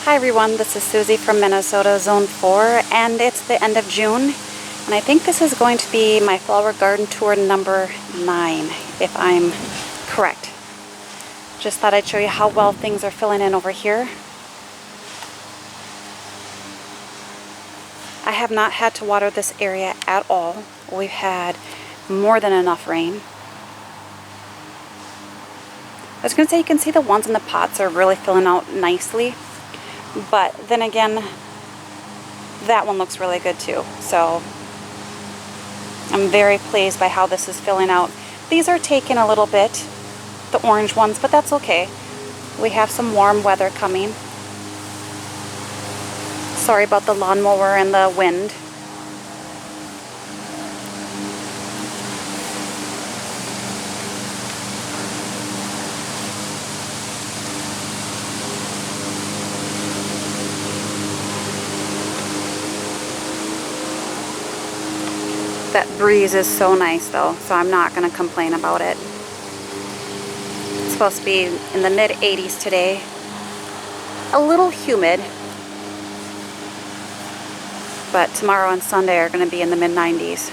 Hi everyone, this is Susie from Minnesota Zone 4, and it's the end of June, and I think this is going to be my flower garden tour number 9, if I'm correct. Just thought I'd show you how well things are filling in over here. I have not had to water this area at all. We've had more than enough rain. I was going to say you can see the ones in the pots are really filling out nicely. But then again, that one looks really good too. So I'm very pleased by how this is filling out. These are taking a little bit, the orange ones, but that's okay. We have some warm weather coming. Sorry about the lawnmower and the wind. That breeze is so nice though, so I'm not going to complain about it. It's supposed to be in the mid-80s today. A little humid, but tomorrow and Sunday are going to be in the mid-90s.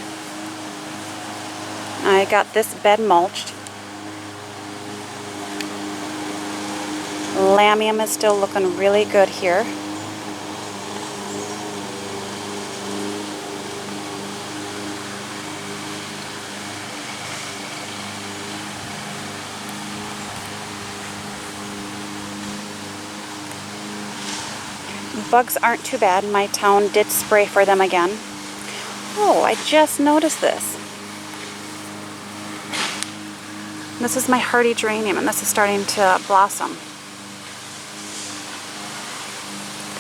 I got this bed mulched. Lamium is still looking really good here. Bugs aren't too bad. My town did spray for them again. Oh, I just noticed this. This is my hardy geranium, and this is starting to blossom.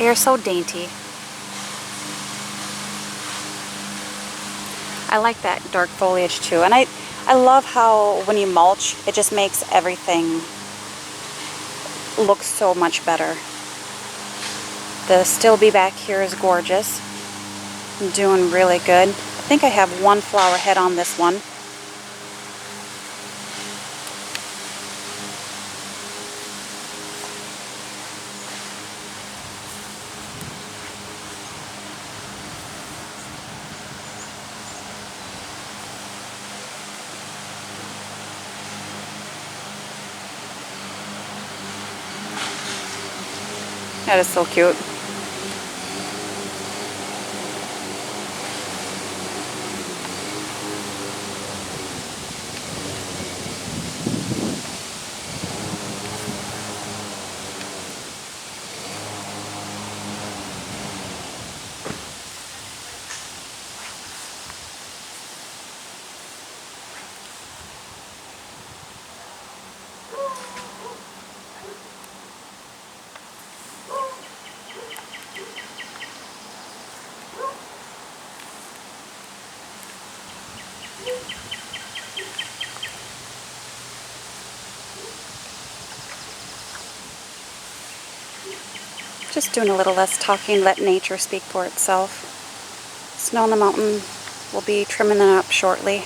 They are so dainty. I like that dark foliage too, and I love how when you mulch, it just makes everything look so much better. The still bee back here is gorgeous. I'm doing really good. I think I have one flower head on this one. That is so cute. Just doing a little less talking, let nature speak for itself. Snow on the mountain, we'll be trimming them up shortly.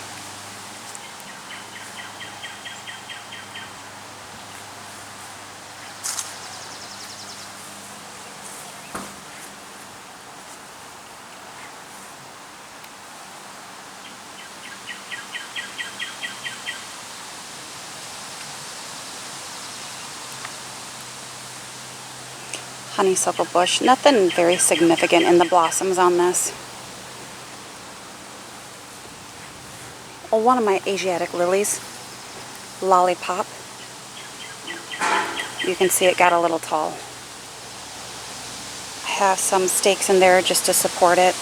Honeysuckle bush. Nothing very significant in the blossoms on this. Oh, one of my Asiatic lilies, Lollipop. You can see it got a little tall. I have some stakes in there just to support it.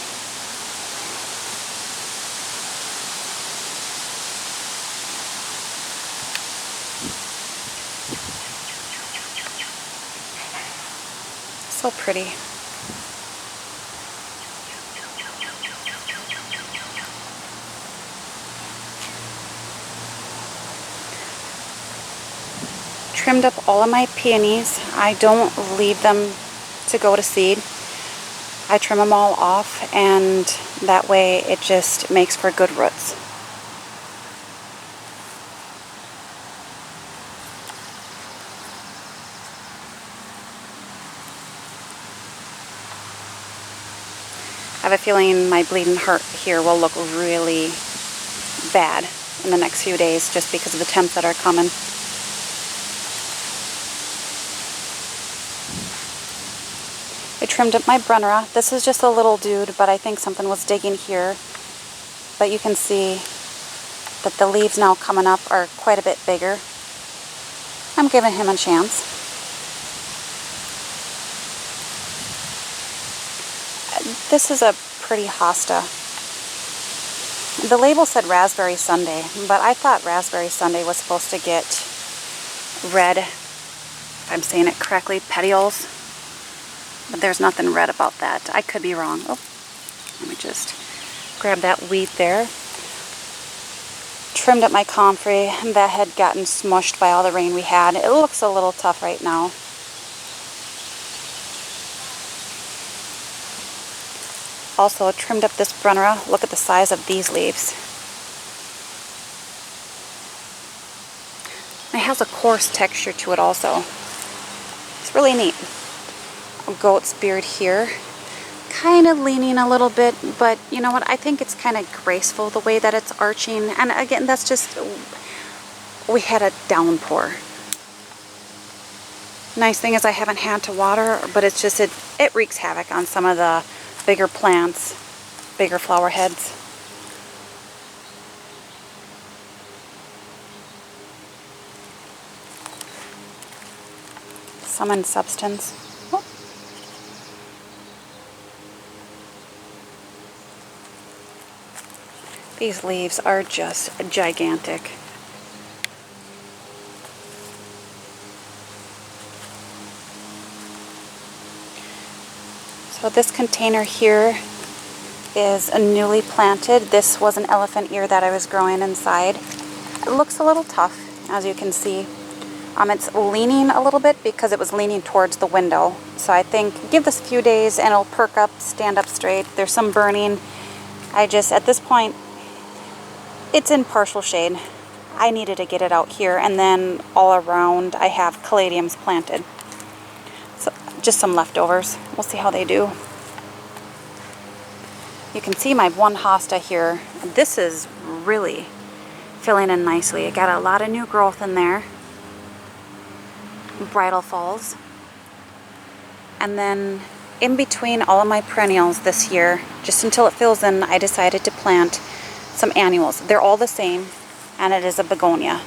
So pretty. Trimmed up all of my peonies. I don't leave them to go to seed. I trim them all off, and that way it just makes for good roots. I have a feeling my bleeding heart here will look really bad in the next few days just because of the temps that are coming. I trimmed up my Brennera. This is just a little dude, but I think something was digging here. But you can see that the leaves now coming up are quite a bit bigger. I'm giving him a chance. This is a pretty hosta. The label said Raspberry Sundae, but I thought Raspberry Sundae was supposed to get red, if I'm saying it correctly, petioles. But there's nothing red about that. I could be wrong. Oh, let me just grab that weed there. Trimmed up my comfrey. That had gotten smushed by all the rain we had. It looks a little tough right now. Also trimmed up this Brennera. Look at the size of these leaves. It has a coarse texture to it also. It's really neat. A goat's beard here. Kind of leaning a little bit, but you know what? I think it's kind of graceful the way that it's arching. And again, that's just, we had a downpour. Nice thing is I haven't had to water, but it's just, it wreaks havoc on some of the bigger plants, bigger flower heads. Some in substance. Oh. These leaves are just gigantic. So this container here is a newly planted. This was an elephant ear that I was growing inside. It looks a little tough, as you can see. It's leaning a little bit because it was leaning towards the window. So I think give this a few days and it'll perk up, stand up straight. There's some burning. At this point, it's in partial shade. I needed to get it out here, and then all around I have caladiums planted. So just some leftovers. We'll see how they do. You can see my one hosta here. This is really filling in nicely. It got a lot of new growth in there. Bridal falls. And then in between all of my perennials this year, just until it fills in, I decided to plant some annuals. They're all the same, and it is a begonia.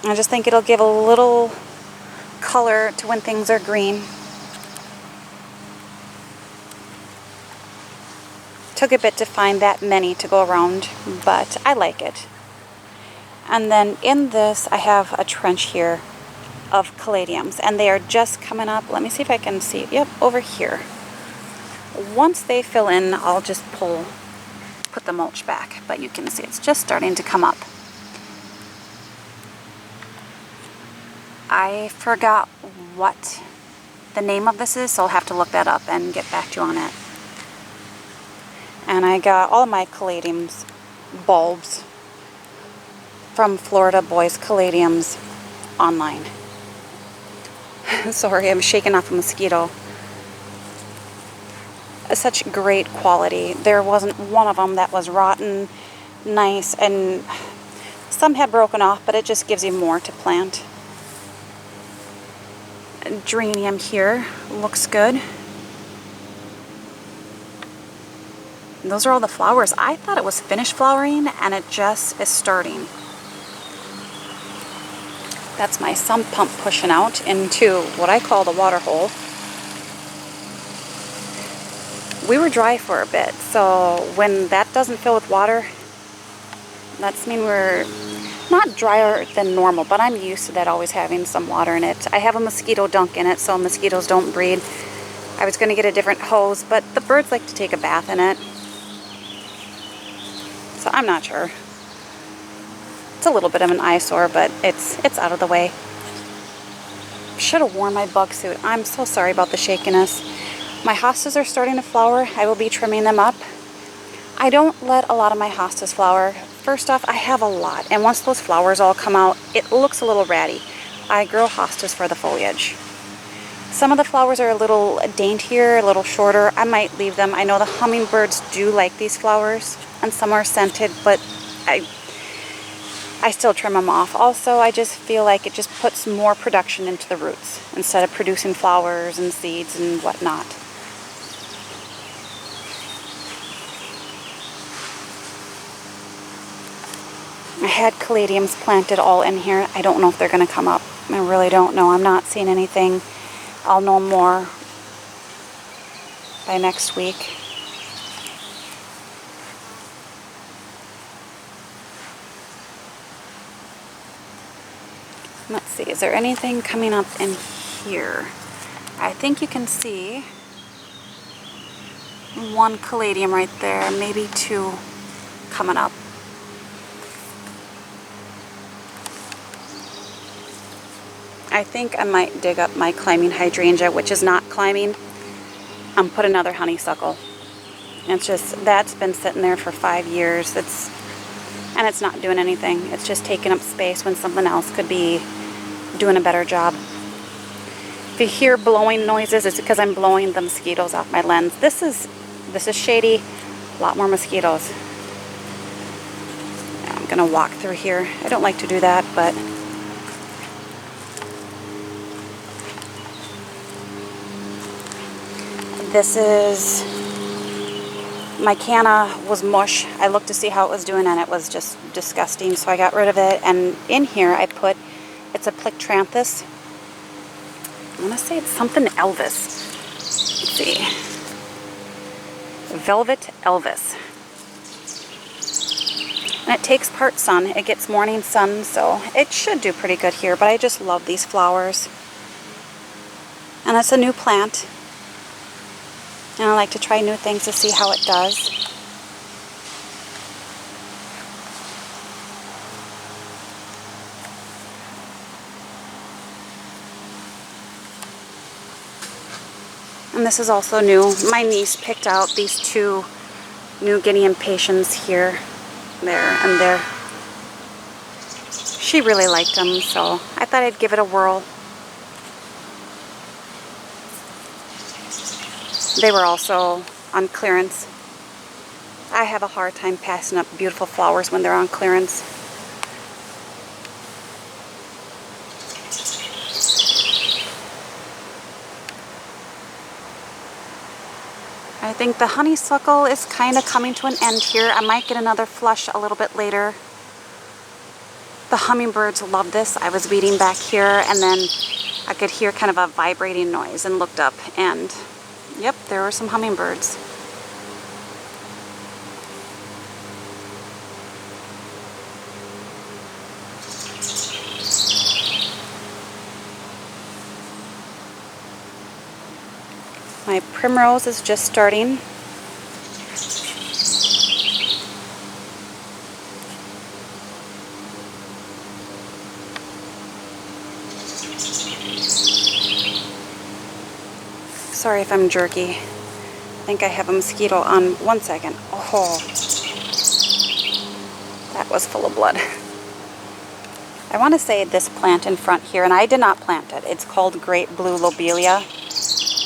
I just think it'll give a little color to when things are green. Took a bit to find that many to go around, but I like it. And then in this, I have a trench here of caladiums, and they are just coming up. Let me see if I can see. Yep, over here. Once they fill in, I'll just put the mulch back, but you can see it's just starting to come up. I forgot what the name of this is, so I'll have to look that up and get back to you on it. And I got all of my caladiums bulbs from Florida Boys Caladiums online. Sorry, I'm shaking off a mosquito. Such great quality. There wasn't one of them that was rotten, nice, and some had broken off, but it just gives you more to plant. Geranium here looks good. Those are all the flowers. I thought it was finished flowering, and it just is starting. That's my sump pump pushing out into what I call the water hole. We were dry for a bit, so when that doesn't fill with water, that's mean we're not drier than normal, but I'm used to that always having some water in it. I have a mosquito dunk in it so mosquitoes don't breed. I was going to get a different hose, but the birds like to take a bath in it. So I'm not sure. It's a little bit of an eyesore, but it's out of the way. Should have worn my bug suit. I'm so sorry about the shakiness. My hostas are starting to flower. I will be trimming them up. I don't let a lot of my hostas flower. First off, I have a lot, and once those flowers all come out, it looks a little ratty. I grow hostas for the foliage. Some of the flowers are a little daintier, a little shorter. I might leave them. I know the hummingbirds do like these flowers, and some are scented, but I still trim them off. Also, I just feel like it just puts more production into the roots instead of producing flowers and seeds and whatnot. I had caladiums planted all in here. I don't know if they're going to come up. I really don't know. I'm not seeing anything. I'll know more by next week. Let's see, is there anything coming up in here? I think you can see one caladium right there, maybe two coming up. I think I might dig up my climbing hydrangea, which is not climbing, and put another honeysuckle. It's just, that's been sitting there for 5 years. And it's not doing anything. It's just taking up space when something else could be doing a better job. If you hear blowing noises, it's because I'm blowing the mosquitoes off my lens. This is shady. A lot more mosquitoes. I'm gonna walk through here. I don't like to do that, but this is, my canna was mush. I looked to see how it was doing and it was just disgusting, so I got rid of it. And in here I put, it's a Plectranthus. I want to say it's something Elvis. Let's see. Velvet Elvis. And it takes part sun. It gets morning sun, so it should do pretty good here. But I just love these flowers. And it's a new plant. And I like to try new things to see how it does. And this is also new. My niece picked out these two New Guinea impatiens here, there, and there. She really liked them, so I thought I'd give it a whirl. They were also on clearance. I have a hard time passing up beautiful flowers when they're on clearance. I think the honeysuckle is kind of coming to an end here. I might get another flush a little bit later. The hummingbirds love this. I was weeding back here and then I could hear kind of a vibrating noise and looked up and yep, there were some hummingbirds. My primrose is just starting. Sorry if I'm jerky. I think I have a mosquito on. 1 second. Oh, that was full of blood. I want to say this plant in front here, and I did not plant it. It's called Great Blue Lobelia.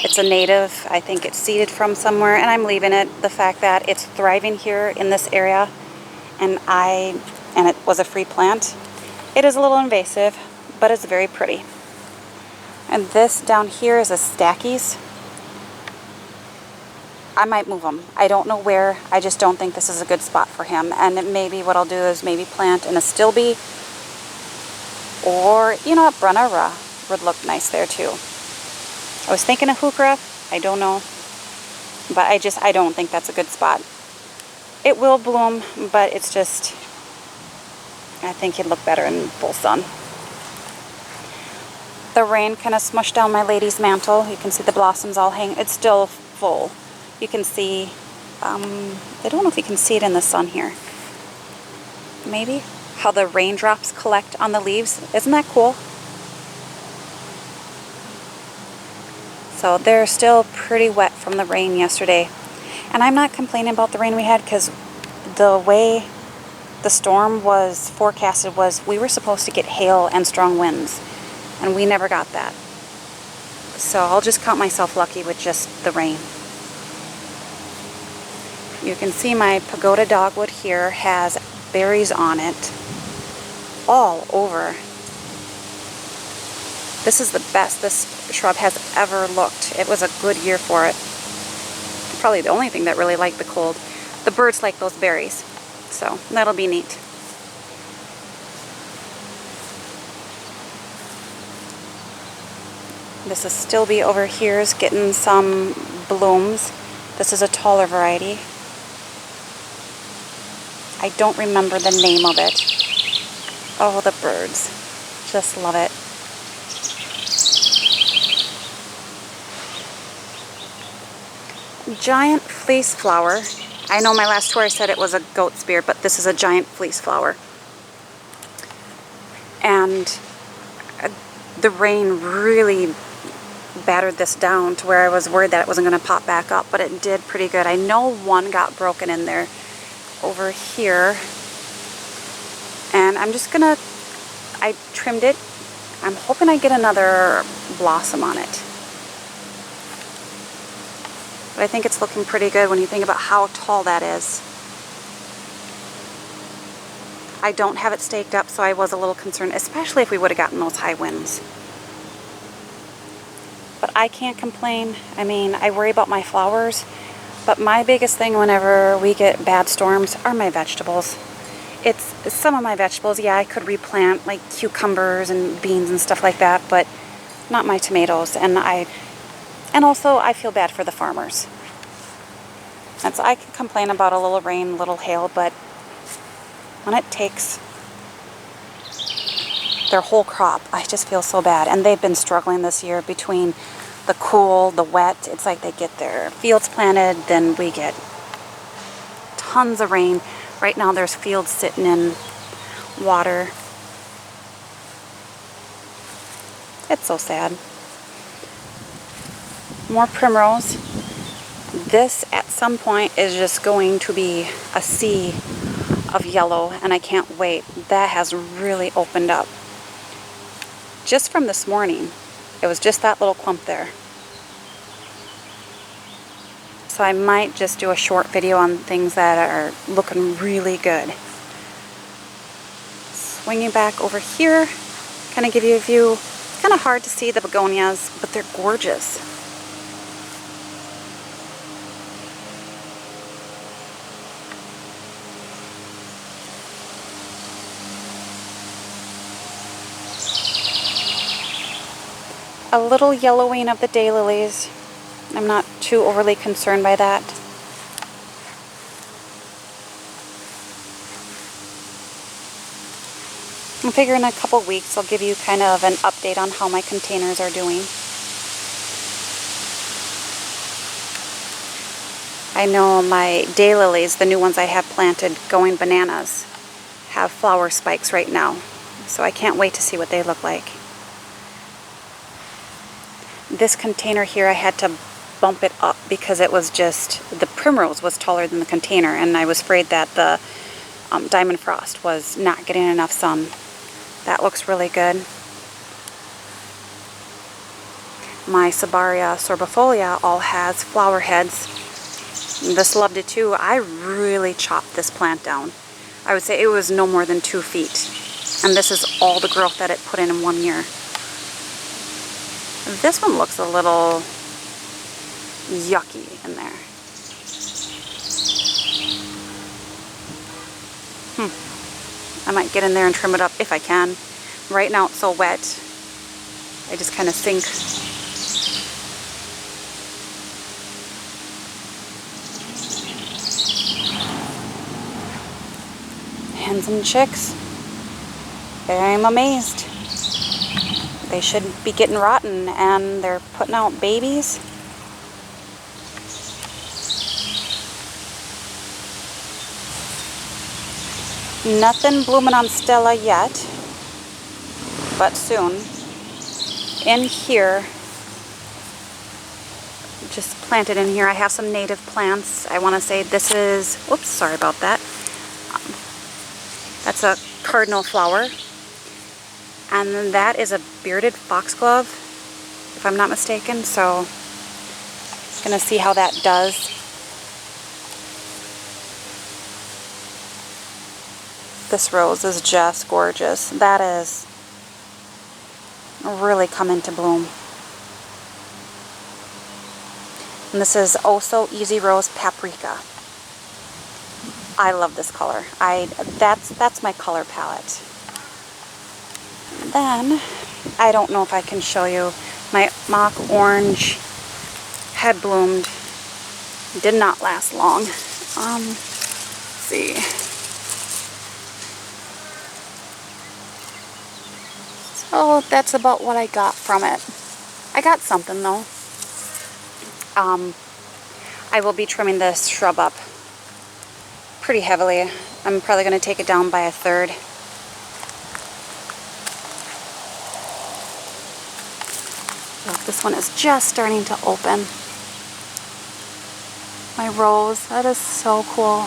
It's a native. I think it's seeded from somewhere, and I'm leaving it. The fact that it's thriving here in this area, and it was a free plant. It is a little invasive, but it's very pretty. And this down here is a Stackies. I might move him. I don't know where. I just don't think this is a good spot for him. And maybe what I'll do is maybe plant in a Stilby, or you know, Brunera would look nice there too. I was thinking of Heuchera. I don't know. But I don't think that's a good spot. It will bloom, but it's just, I think he'd look better in full sun. The rain kind of smushed down my lady's mantle. You can see the blossoms all hang. It's still full. You can see, I don't know if you can see it in the sun here. Maybe? How the raindrops collect on the leaves. Isn't that cool? So they're still pretty wet from the rain yesterday. And I'm not complaining about the rain we had because the way the storm was forecasted was we were supposed to get hail and strong winds. And we never got that. So I'll just count myself lucky with just the rain. You can see my pagoda dogwood here has berries on it all over. This is the best this shrub has ever looked. It was a good year for it. Probably the only thing that really liked the cold. The birds like those berries, so that'll be neat. This is Stilby over here is getting some blooms. This is a taller variety. I don't remember the name of it. Oh, the birds. Just love it. Giant fleece flower. I know my last tour I said it was a goat's beard, but this is a giant fleece flower. And the rain really battered this down to where I was worried that it wasn't going to pop back up, but it did pretty good. I know one got broken in there over here. And I'm just gonna, I trimmed it. I'm hoping I get another blossom on it. But I think it's looking pretty good when you think about how tall that is. I don't have it staked up, so I was a little concerned, especially if we would have gotten those high winds. But I can't complain. I mean, I worry about my flowers, but my biggest thing whenever we get bad storms are my vegetables. It's some of my vegetables, yeah, I could replant, like cucumbers and beans and stuff like that, but not my tomatoes. And also, I feel bad for the farmers. And so I can complain about a little rain, a little hail, but when it takes their whole crop, I just feel so bad. And they've been struggling this year between the cool, the wet. It's like they get their fields planted, then we get tons of rain. Right now there's fields sitting in water. It's so sad. More primrose. This at some point is just going to be a sea of yellow, and I can't wait. That has really opened up. Just from this morning, it was just that little clump there. So I might just do a short video on things that are looking really good. Swinging back over here, kind of give you a view. It's kind of hard to see the begonias, but they're gorgeous. A little yellowing of the daylilies. I'm not too overly concerned by that. I figure in a couple weeks I'll give you kind of an update on how my containers are doing. I know my daylilies, the new ones I have planted going bananas, have flower spikes right now. So I can't wait to see what they look like. This container here, I had to bump it up because it was just, the primrose was taller than the container, and I was afraid that the diamond frost was not getting enough sun. That looks really good. My Sabaria sorbifolia all has flower heads. This loved it too. I really chopped this plant down. I would say it was no more than 2 feet. And this is all the growth that it put in 1 year. This one looks a little yucky in there. I might get in there and trim it up if I can. Right now it's so wet, I just kind of sink. Hens and chicks. I'm amazed. They shouldn't be getting rotten, and they're putting out babies. Nothing blooming on Stella yet, but soon. In here, just planted in here, I have some native plants. I want to say this is, oops, sorry about that. That's a cardinal flower. And then that is a bearded foxglove. if I'm not mistaken. So gonna see how that does. This rose is just gorgeous. That is really come into bloom. And this is Oh So Easy Rose Paprika. I love this color. That's my color palette. Then I don't know if I can show you my mock orange had bloomed. Did not last long. Let's see. So that's about what I got from it. I got something though. I will be trimming this shrub up pretty heavily. I'm probably going to take it down by 1/3. Look, this one is just starting to open. My rose, that is so cool.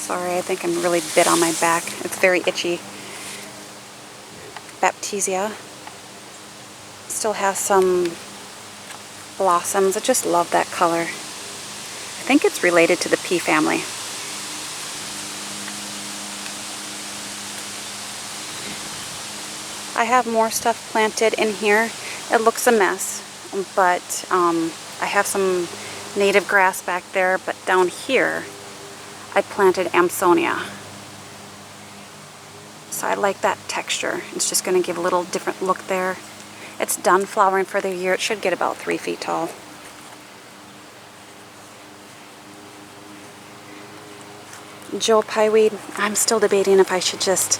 Sorry, I think I'm really bit on my back. It's very itchy. Baptisia. Still has some blossoms. I just love that color. I think it's related to the pea family. I have more stuff planted in here. It looks a mess, but I have some native grass back there, but down here I planted Amsonia. So I like that texture. It's just going to give a little different look there. It's done flowering for the year. It should get about 3 feet tall. Joe Pyeweed, I'm still debating if I should just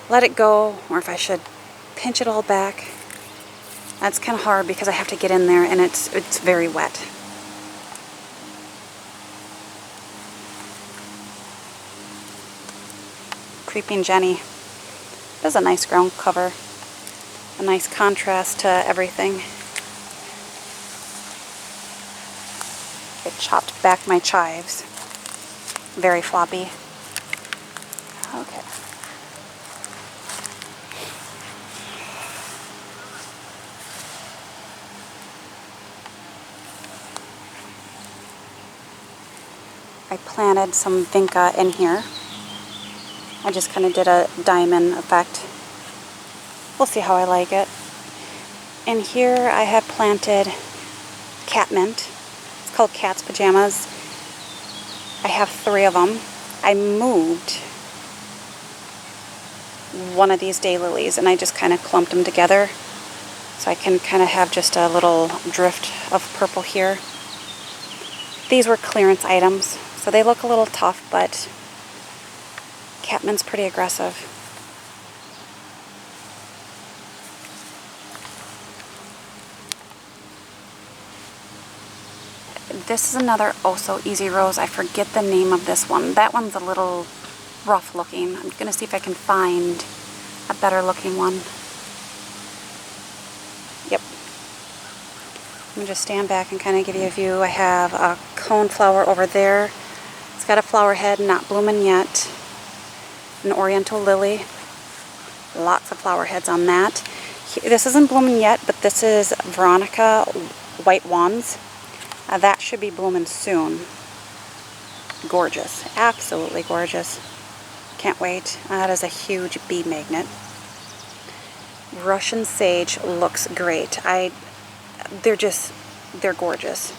let it go or if I should pinch it all back. That's kind of hard because I have to get in there and it's very wet. Creeping Jenny. Does a nice ground cover. A nice contrast to everything. I chopped back my chives. Very floppy. Okay. I planted some vinca in here. I just kind of did a diamond effect. We'll see how I like it. And here I have planted catmint. It's called Cat's Pajamas. I have 3 of them. I moved one of these daylilies and I just kind of clumped them together. So I can kind of have just a little drift of purple here. These were clearance items, so they look a little tough, but catmint's pretty aggressive. This is another Oh So Easy Rose. I forget the name of this one. That one's a little rough looking. I'm going to see if I can find a better looking one. Yep. Let me just stand back and kind of give you a view. I have a coneflower over there. It's got a flower head, not blooming yet. An oriental lily. Lots of flower heads on that. This isn't blooming yet, but this is Veronica White Wands. That should be blooming soon. Gorgeous. Absolutely gorgeous. Can't wait. That is a huge bee magnet. Russian sage looks great. They're gorgeous.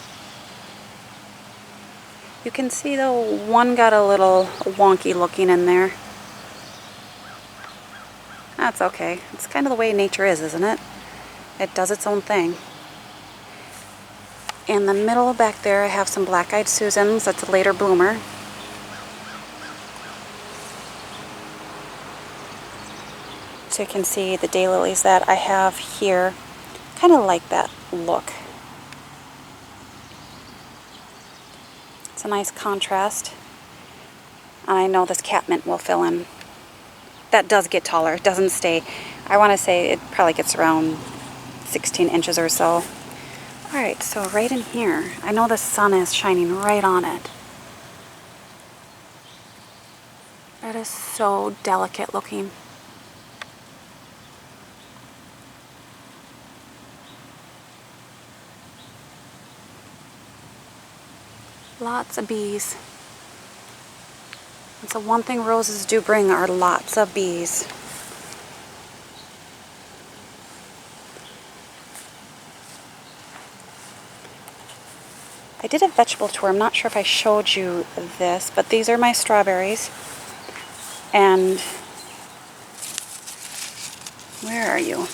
You can see though, one got a little wonky looking in there. That's okay. It's kind of the way nature is, isn't it? It does its own thing. In the middle back there, I have some black-eyed Susans. That's a later bloomer. So you can see the daylilies that I have here. Kind of like that look. It's a nice contrast. And I know this catmint will fill in. That does get taller. It doesn't stay. I want to say it probably gets around 16 inches or so. Alright, so right in here, I know the sun is shining right on it. That is so delicate looking. Lots of bees. And so one thing roses do bring are lots of bees. I did a vegetable tour. I'm not sure if I showed you this, but these are my strawberries. And where are you?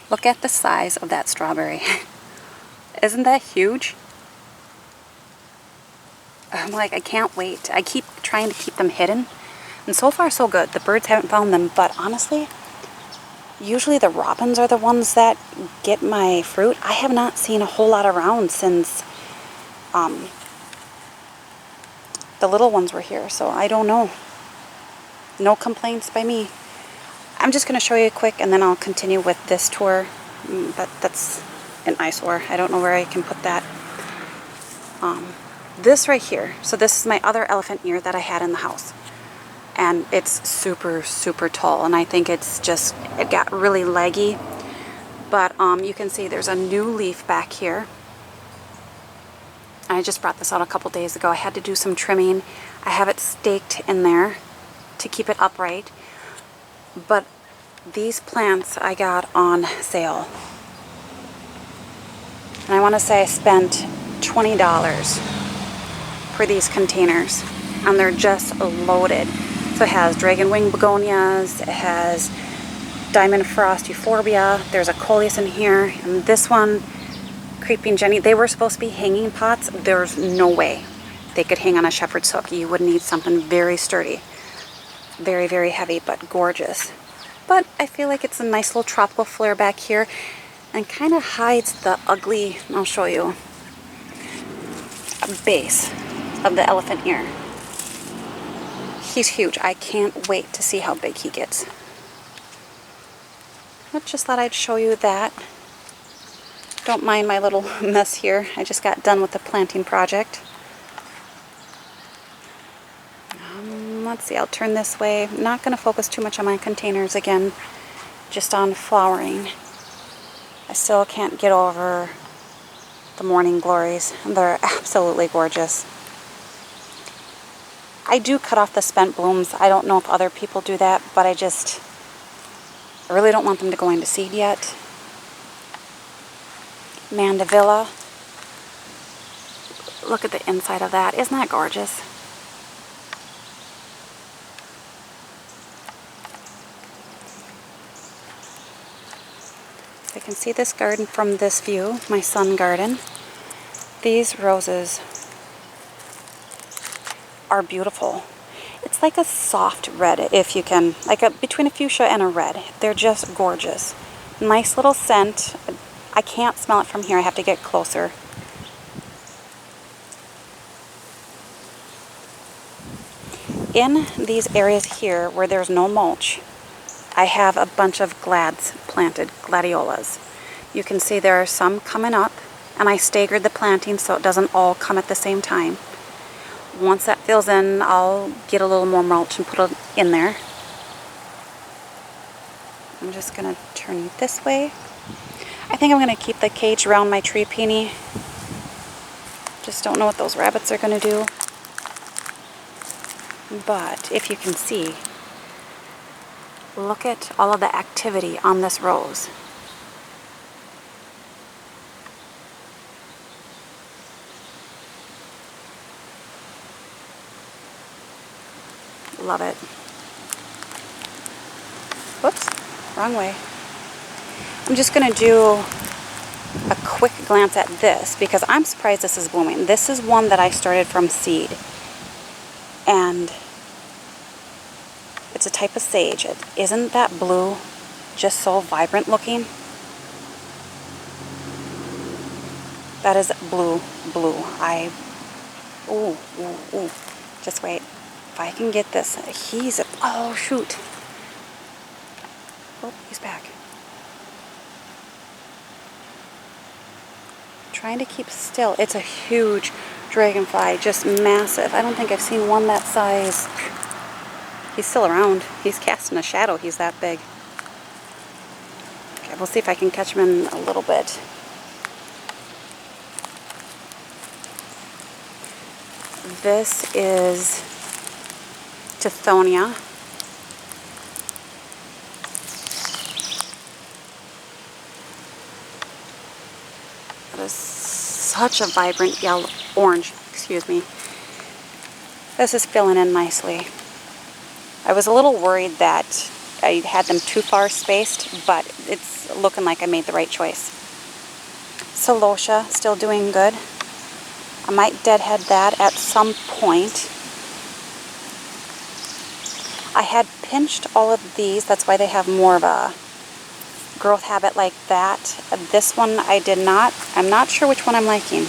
Look at the size of that strawberry. Isn't that huge? I'm like, I can't wait. I keep trying to keep them hidden. And so far, so good. The birds haven't found them, but honestly, usually the robins are the ones that get my fruit. I have not seen a whole lot around since the little ones were here, so I don't know. No complaints by me. I'm just going to show you quick, and then I'll continue with this tour. But that's an eyesore. I don't know where I can put that. This right here. So this is my other elephant ear that I had in the house. And it's super, super tall. And I think it's just, it got really leggy. But you can see there's a new leaf back here. I just brought this out a couple days ago. I had to do some trimming. I have it staked in there to keep it upright. But these plants I got on sale. And I want to say I spent $20 for these containers. And they're just loaded. So it has dragon wing begonias, it has diamond frost euphorbia, there's a coleus in here, and this one, creeping Jenny. They were supposed to be hanging pots. There's no way they could hang on a shepherd's hook. You would need something very sturdy. Very, very heavy, but gorgeous. But I feel like it's a nice little tropical flare back here and kind of hides the ugly, I'll show you, base of the elephant ear. He's huge. I can't wait to see how big he gets. I just thought I'd show you that. Don't mind my little mess here. I just got done with the planting project. Let's see, I'll turn this way. I'm not going to focus too much on my containers again, just on flowering. I still can't get over the morning glories. They're absolutely gorgeous. I do cut off the spent blooms. I don't know if other people do that, but I really don't want them to go into seed yet. Mandevilla. Look at the inside of that. Isn't that gorgeous? I can see this garden from this view, my sun garden. These roses are beautiful. It's like a soft red, if you can, like between a fuchsia and a red. They're just gorgeous. Nice little scent. I can't smell it from here. I have to get closer. In these areas here where there's no mulch, I have a bunch of glads planted, gladiolas. You can see there are some coming up, and I staggered the planting so it doesn't all come at the same time. Once that fills in, I'll get a little more mulch and put it in there. I'm just going to turn it this way. I think I'm going to keep the cage around my tree peony. Just don't know what those rabbits are going to do. But if you can see, look at all of the activity on this rose. Love it. Whoops, wrong way. I'm just going to do a quick glance at this because I'm surprised this is blooming. This is one that I started from seed. And it's a type of sage. Isn't that blue just so vibrant looking? That is blue, blue. Ooh, ooh, ooh. Just wait. If I can get this, oh shoot. Oh, he's back. trying to keep still. It's a huge dragonfly, just massive. I don't think I've seen one that size. He's still around. He's casting a shadow. He's that big. Okay, we'll see if I can catch him in a little bit. This is Tithonia. That is such a vibrant yellow, orange, excuse me. This is filling in nicely. I was a little worried that I had them too far spaced, but it's looking like I made the right choice. Celosia, still doing good. I might deadhead that at some point. I had pinched all of these, that's why they have more of a growth habit like that. This one I did not. I'm not sure which one I'm liking,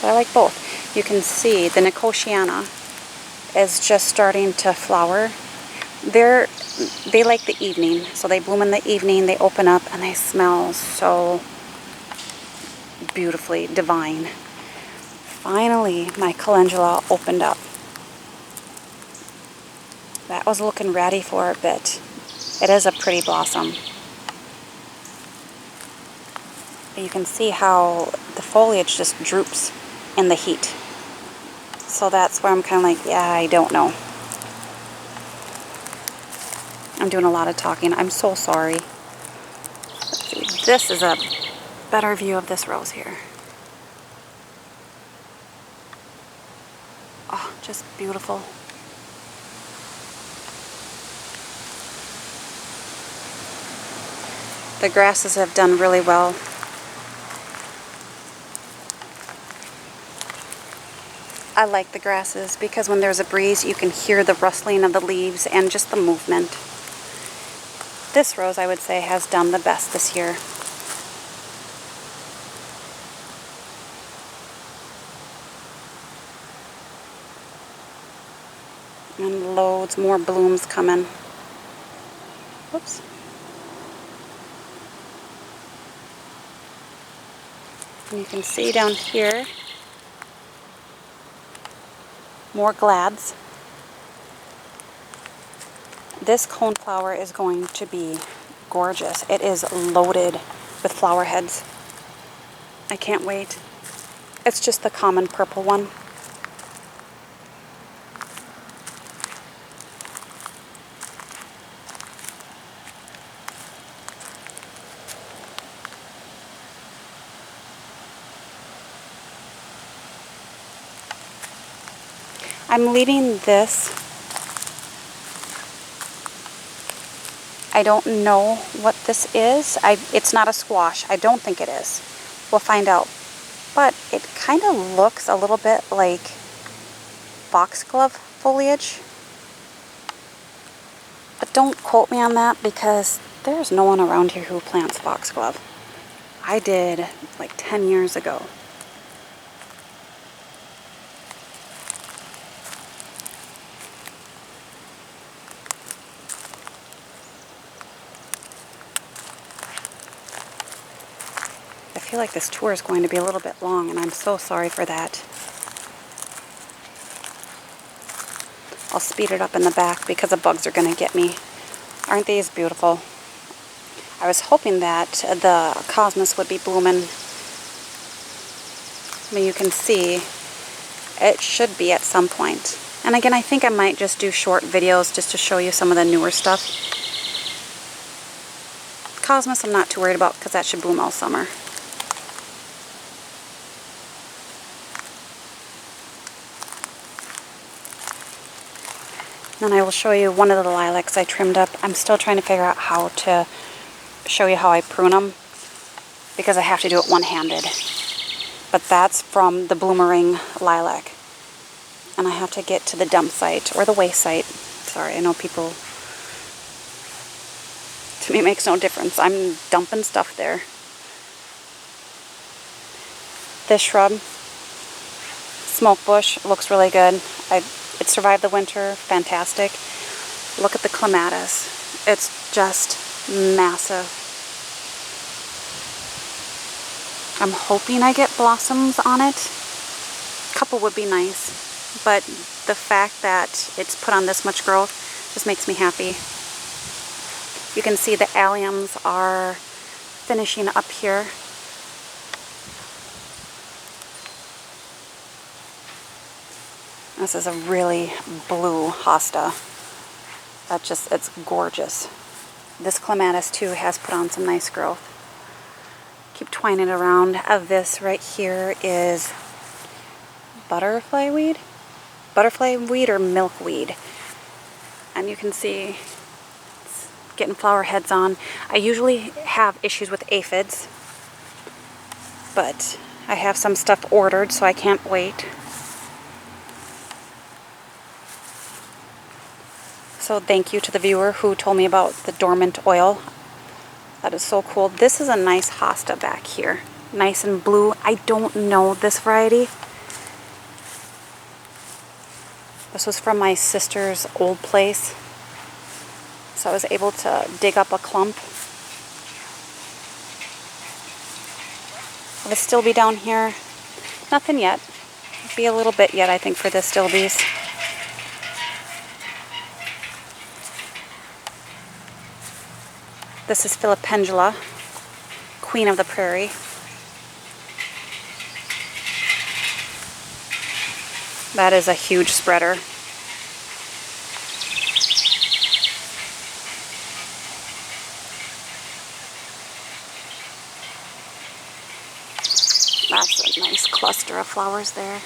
but I like both. You can see the Nicotiana is just starting to flower. They like the evening, so they bloom in the evening, they open up, and they smell so beautifully divine. Finally, my calendula opened up. That was looking ratty for a bit. It is a pretty blossom. But you can see how the foliage just droops in the heat. So that's where I'm kind of like, yeah, I don't know. I'm doing a lot of talking. I'm so sorry. Let's see. This is a better view of this rose here. Oh, just beautiful. The grasses have done really well. I like the grasses because when there's a breeze you can hear the rustling of the leaves and just the movement. This rose, I would say, has done the best this year. And loads more blooms coming. Whoops. And you can see down here, more glads. This coneflower is going to be gorgeous. It is loaded with flower heads. I can't wait. It's just the common purple one. I'm leaving this. I don't know what this is. It's not a squash. I don't think it is. We'll find out. But it kind of looks a little bit like foxglove foliage. But don't quote me on that because there's no one around here who plants foxglove. I did like 10 years ago. I feel like this tour is going to be a little bit long, and I'm so sorry for that. I'll speed it up in the back because the bugs are going to get me. Aren't these beautiful? I was hoping that the cosmos would be blooming. But you can see it should be at some point. And again, I think I might just do short videos just to show you some of the newer stuff. Cosmos I'm not too worried about because that should bloom all summer. Then I will show you one of the lilacs I trimmed up. I'm still trying to figure out how to show you how I prune them because I have to do it one-handed. But that's from the Bloomerang lilac. And I have to get to the dump site or the waste site. Sorry, I know people, to me it makes no difference. I'm dumping stuff there. This shrub, smoke bush, looks really good. It survived the winter, fantastic. Look at the clematis. It's just massive. I'm hoping I get blossoms on it. A couple would be nice, but the fact that it's put on this much growth just makes me happy. You can see the alliums are finishing up here. This is a really blue hosta. It's gorgeous. This clematis too has put on some nice growth. Keep twining it around. This right here is butterfly weed or milkweed. And you can see it's getting flower heads on. I usually have issues with aphids, but I have some stuff ordered, so I can't wait. So thank you to the viewer who told me about the dormant oil. That is so cool. This is a nice hosta back here. Nice and blue. I don't know this variety. This was from my sister's old place. So I was able to dig up a clump. Will this still be down here? Nothing yet. Be a little bit yet, I think, for the stilbies. This is Philippendula, Queen of the Prairie. That is a huge spreader. That's a nice cluster of flowers there.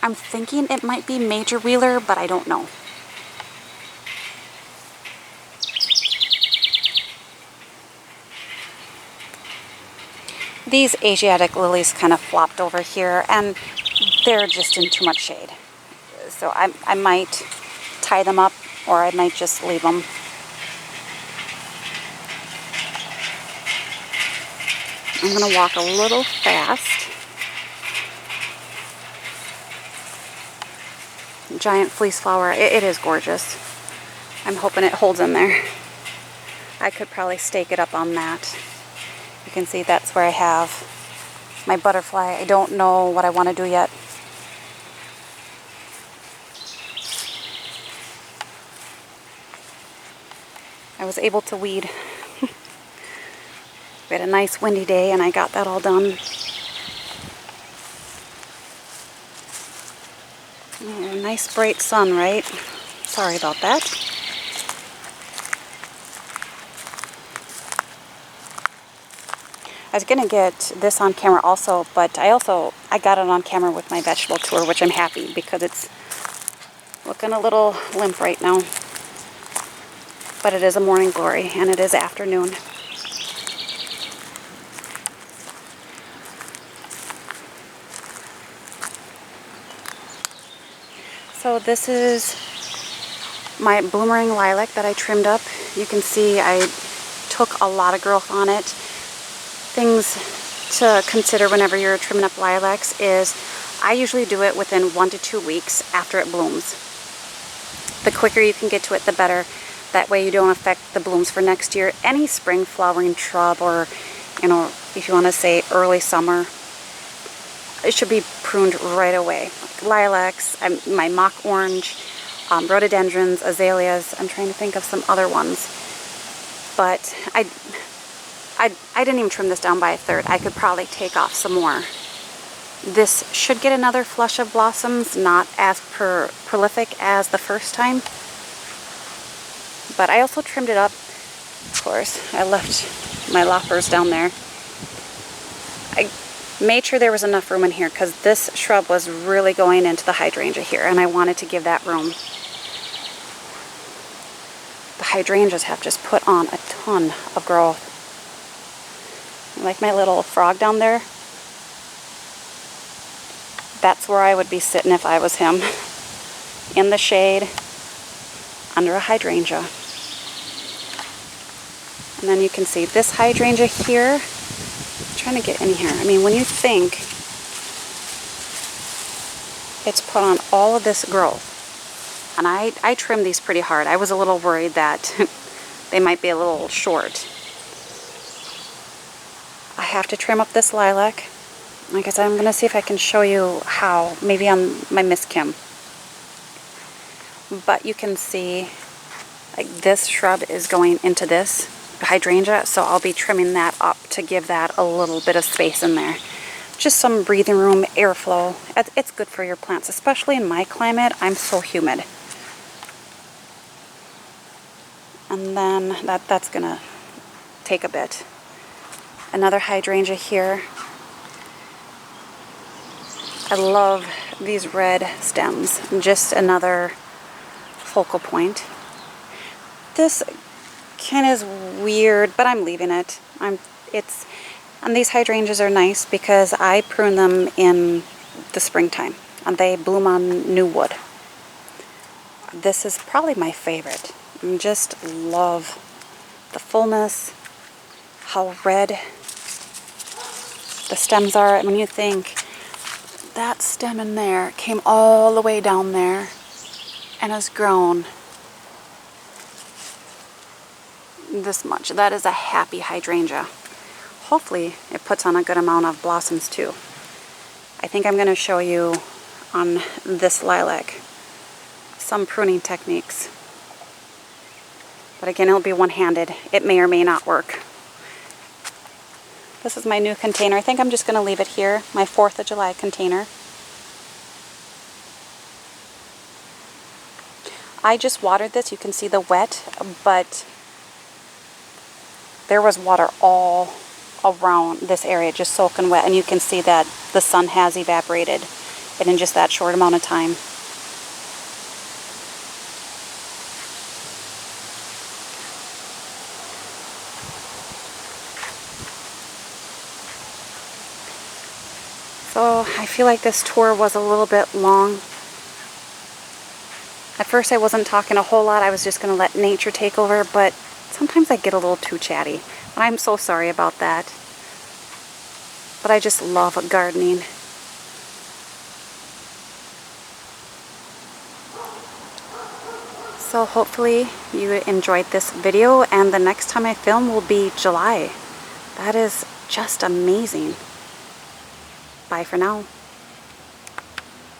I'm thinking it might be Major Wheeler, but I don't know. These Asiatic lilies kind of flopped over here, and they're just in too much shade. So I might tie them up, or I might just leave them. I'm going to walk a little fast. Giant fleece flower. It is gorgeous. I'm hoping it holds in there. I could probably stake it up on that. You can see that's where I have my butterfly. I don't know what I want to do yet. I was able to weed. We had a nice windy day and I got that all done. Oh, nice bright sun, right? Sorry about that. I was gonna get this on camera also, but I got it on camera with my vegetable tour, which I'm happy because it's looking a little limp right now. But it is a morning glory and it is afternoon. So this is my boomerang lilac that I trimmed up. You can see I took a lot of growth on it. Things to consider whenever you're trimming up lilacs is I usually do it within 1 to 2 weeks after it blooms. The quicker you can get to it, the better. That way you don't affect the blooms for next year. Any spring flowering shrub, or, you know, if you want to say early summer, it should be pruned right away. Like lilacs, my mock orange, rhododendrons, azaleas. I'm trying to think of some other ones. But I didn't even trim this down by a third. I could probably take off some more. This should get another flush of blossoms, not as prolific as the first time. But I also trimmed it up, of course. I left my loppers down there. I made sure there was enough room in here because this shrub was really going into the hydrangea here, and I wanted to give that room. The hydrangeas have just put on a ton of growth. Like my little frog down there. That's where I would be sitting if I was him. In the shade, under a hydrangea. And then you can see this hydrangea here. I'm trying to get in here. I mean, when you think it's put on all of this growth, and I trimmed these pretty hard. I was a little worried that they might be a little short. I have to trim up this lilac. Like I said, I'm going to see if I can show you how, maybe on my Miss Kim. But you can see, like, this shrub is going into this hydrangea, so I'll be trimming that up to give that a little bit of space in there. Just some breathing room, airflow. It's good for your plants, especially in my climate. I'm so humid. And then that's going to take a bit. Another hydrangea here. I love these red stems. Just another focal point. This kind of is weird, but I'm leaving it. And these hydrangeas are nice because I prune them in the springtime and they bloom on new wood. This is probably my favorite. I just love the fullness, how red the stems are. When you think that stem in there came all the way down there and has grown this much. That is a happy hydrangea. Hopefully it puts on a good amount of blossoms too. I think I'm going to show you on this lilac some pruning techniques. But again, it'll be one-handed. It may or may not work. This is my new container. I think I'm just going to leave it here, my 4th of July container. I just watered this. You can see the wet, but there was water all around this area, just soaking wet, and you can see that the sun has evaporated and in just that short amount of time. So I feel like this tour was a little bit long. At first I wasn't talking a whole lot. I was just going to let nature take over, but sometimes I get a little too chatty. And I'm so sorry about that. But I just love gardening. So hopefully you enjoyed this video, and the next time I film will be July. That is just amazing. Bye for now.